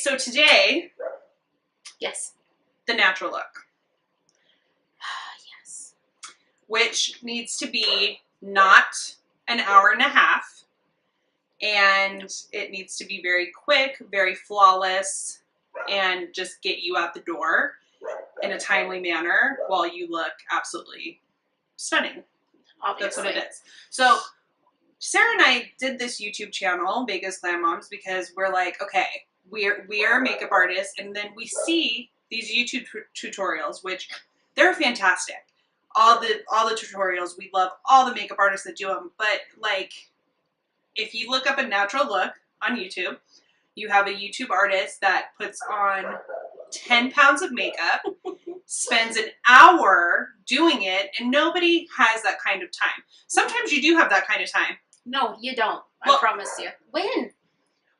So today, Yes. the natural look, Yes. which needs to be not an hour and a half, and it needs to be very quick, very flawless, and just get you out the door in a timely manner while you look absolutely stunning. Obviously. That's what it is. So Sarah and I did this YouTube channel, Vegas Glam Moms, because we're like, okay, we are makeup artists, and then we see these YouTube tutorials, which they're fantastic. All the tutorials, we love all the makeup artists that do them. But like, if you look up a natural look on YouTube, you have a YouTube artist that puts on 10 pounds of makeup, spends an hour doing it, and nobody has that kind of time. Sometimes you do have that kind of time. No, you don't. Well, I promise you. When?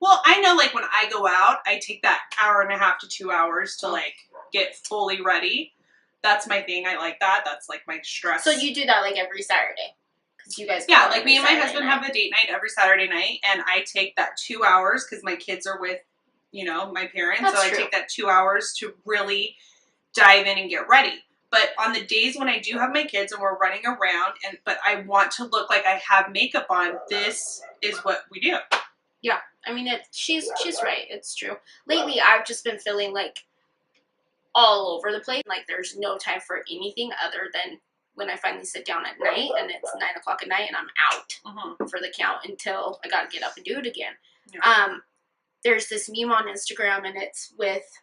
Well, I know, like, when I go out, I take that hour and a half to 2 hours to, like, get fully ready. That's my thing. I like that. That's, like, my stress. So you do that, like, every Saturday? Because you guys Yeah, like, me and my husband have a date night every Saturday night, and I take that 2 hours because my kids are with, you know, my parents. That's so I true. take that 2 hours to really dive in and get ready. But on the days when I do have my kids and we're running around, but I want to look like I have makeup on, this is what we do. Yeah, I mean, she's right. It's true. Lately, I've just been feeling like all over the place. Like there's no time for anything other than when I finally sit down at night and it's 9 o'clock at night and I'm out for the count until I got to get up and do it again. Yeah. There's this meme on Instagram and it's with,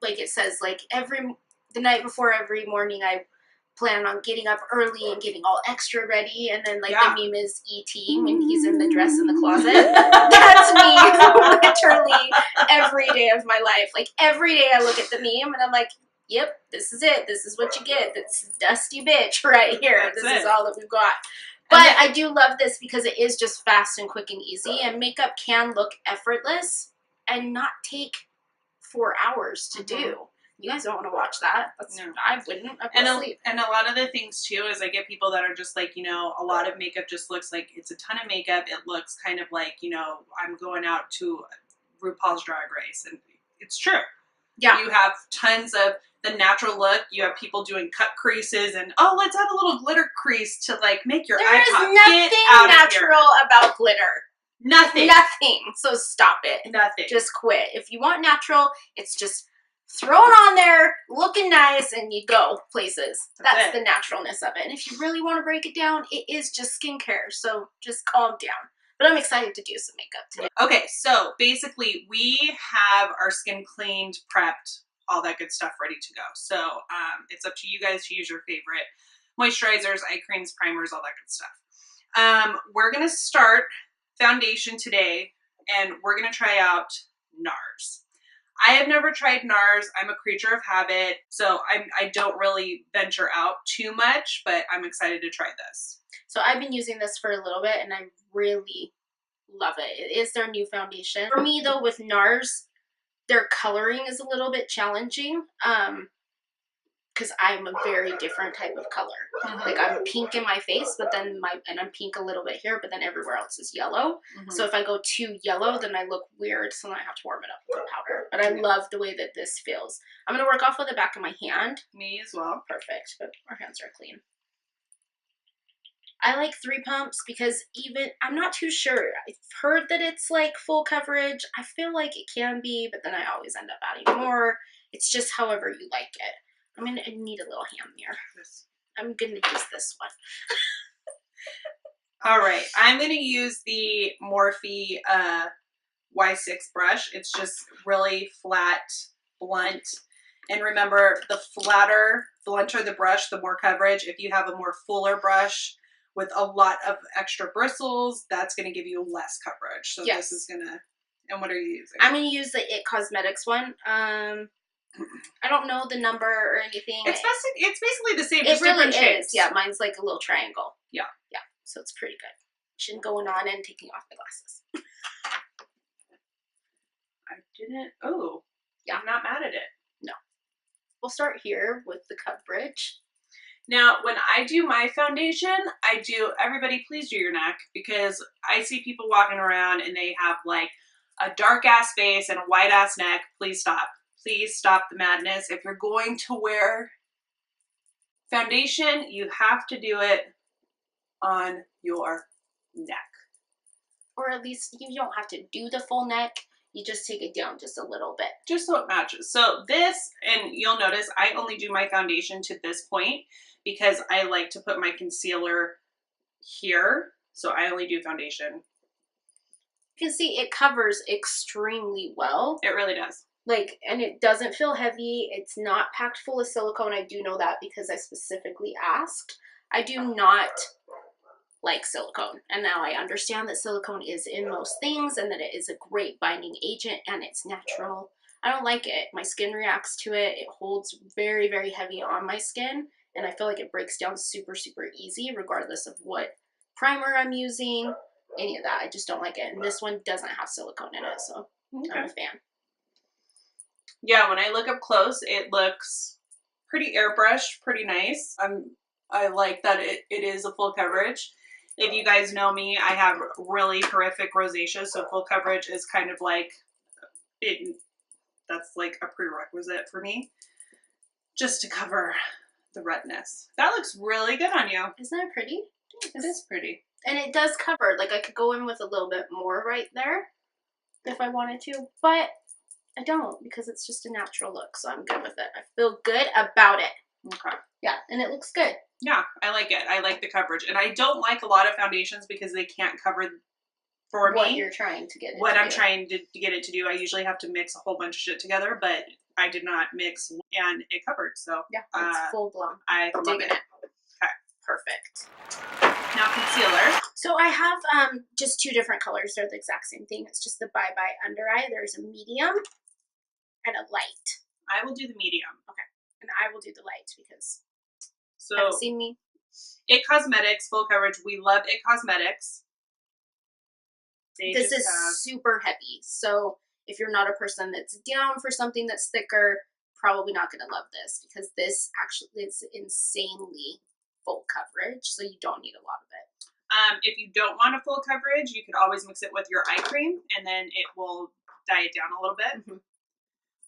like, it says like the night before every morning I plan on getting up early and getting all extra ready, and then like the meme is E.T. when he's in the dress in the closet. That's me literally every day of my life. Like every day I look at the meme and I'm like, yep, this is it. This is what you get. This dusty bitch right here. This is all that we've got. But I do love this because it is just fast and quick and easy, and makeup can look effortless and not take 4 hours to do. You guys don't want to watch that. No. I wouldn't. And a lot of the things, too, is I get people that are just like, you know, a lot of makeup just looks like it's a ton of makeup. It looks kind of like, you know, I'm going out to RuPaul's Drag Race. And it's true. Yeah. You have tons of the natural look. You have people doing cut creases and, oh, let's add a little glitter crease to, like, make your eye pop. There is nothing natural about glitter. Nothing. Nothing. So stop it. Nothing. Just quit. If you want natural, it's just throw it on there, looking nice, and you go places. That's the naturalness of it. And if you really want to break it down, it is just skincare. So just calm down. But I'm excited to do some makeup today. Okay, so basically we have our skin cleaned, prepped, all that good stuff ready to go. So it's up to you guys to use your favorite moisturizers, eye creams, primers, all that good stuff. We're going to start foundation today, and we're going to try out NARS. I have never tried NARS. I'm a creature of habit, so I don't really venture out too much, but I'm excited to try this. So I've been using this for a little bit, and I really love it. It is their new foundation. For me, though, with NARS, their coloring is a little bit challenging because I'm a very different type of color. Like I'm pink in my face, but then I'm pink a little bit here, but then everywhere else is yellow. So if I go too yellow, then I look weird, so then I have to warm it up with powder. But I love the way that this feels. I'm going to work off with the back of my hand. Me as well. Perfect, but our hands are clean. I like 3 pumps because I'm not too sure. I've heard that it's like full coverage. I feel like it can be, but then I always end up adding more. It's just however you like it. I need a little hand mirror. I'm going to use this one. All right. I'm going to use the Morphe Y6 brush. It's just really flat, blunt. And remember, the blunter the brush, the more coverage. If you have a more fuller brush with a lot of extra bristles, that's going to give you less coverage. So this is going to... And what are you using? I'm going to use the It Cosmetics one. I don't know the number or anything. It's basically the same. It really is. Yeah, mine's like a little triangle. Yeah. Yeah. So it's pretty good. Shouldn't going on and taking off my glasses. I didn't. Oh. Yeah. I'm not mad at it. No. We'll start here with the coverage. Now, when I do my foundation, everybody please do your neck, because I see people walking around and they have like a dark ass face and a white ass neck. Please stop. Please stop the madness. If you're going to wear foundation, you have to do it on your neck. Or at least you don't have to do the full neck. You just take it down just a little bit. Just so it matches. So this, and you'll notice I only do my foundation to this point because I like to put my concealer here. So I only do foundation. You can see it covers extremely well. It really does. Like, and it doesn't feel heavy. It's not packed full of silicone. I do know that because I specifically asked. I do not like silicone, and now I understand that silicone is in most things and that it is a great binding agent and it's natural. I don't like it. My skin reacts to it. It holds very, very heavy on my skin, and I feel like it breaks down super, super easy regardless of what primer I'm using, any of that. I just don't like it, and this one doesn't have silicone in it, so okay. I'm a fan. Yeah, when I look up close, it looks pretty airbrushed, pretty nice. I like that it is a full coverage. If you guys know me, I have really horrific rosacea, so full coverage is kind of like it. That's like a prerequisite for me, just to cover the redness. That looks really good on you. Isn't it pretty? It is pretty. And it does cover. Like, I could go in with a little bit more right there if I wanted to, but I don't because it's just a natural look, so I'm good with it. I feel good about it. Okay. Yeah, and it looks good. Yeah, I like it. I like the coverage. And I don't like a lot of foundations because they can't cover for what me. You're trying to get it What to I'm do. trying to get it to do. I usually have to mix a whole bunch of shit together, but I did not mix and it covered. So yeah, it's full blown. I love it. Okay. Perfect. Now concealer. So I have just two different colors. They're the exact same thing. It's just the Bye Bye Under Eye. There's a medium and a light. I will do the medium. Okay. And I will do the light because so haven't seen me. It Cosmetics, full coverage. We love It Cosmetics. This is super heavy. So if you're not a person that's down for something that's thicker, probably not going to love this because this actually is insanely full coverage. So you don't need a lot of it. If you don't want a full coverage, you could always mix it with your eye cream and then it will dye it down a little bit. Mm-hmm.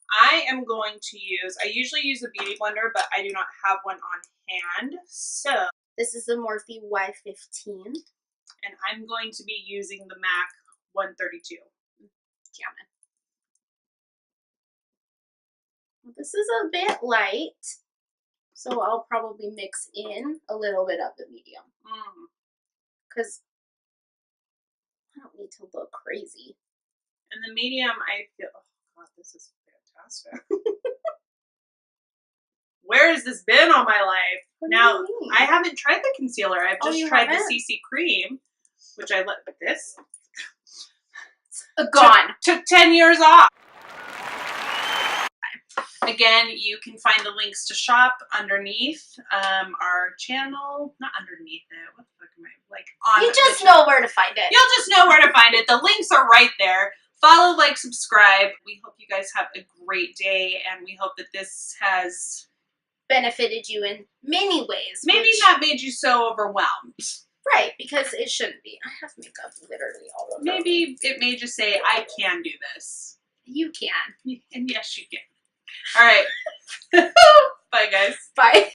I am going to use, I usually use a beauty blender, but I do not have one on hand. So this is the Morphe Y15. And I'm going to be using the MAC 132. Jamming. This is a bit light, so I'll probably mix in a little bit of the medium. Because I don't need to look crazy. And the medium, I feel, oh God, this is fantastic. Where has this been all my life? Now, I haven't tried the concealer. I've just tried the CC cream, which I let with this. Gone. Took 10 years off. Again, you can find the links to shop underneath our channel. Not underneath it. What the fuck am I? Like on. You just know where to find it. You'll just know where to find it. The links are right there. Follow, like, subscribe. We hope you guys have a great day, and we hope that this has benefited you in many ways. Maybe not made you so overwhelmed. Right, because it shouldn't be. I have makeup literally all over. Maybe it made you say, I can do this. You can. And yes, you can. All right. Bye, guys. Bye.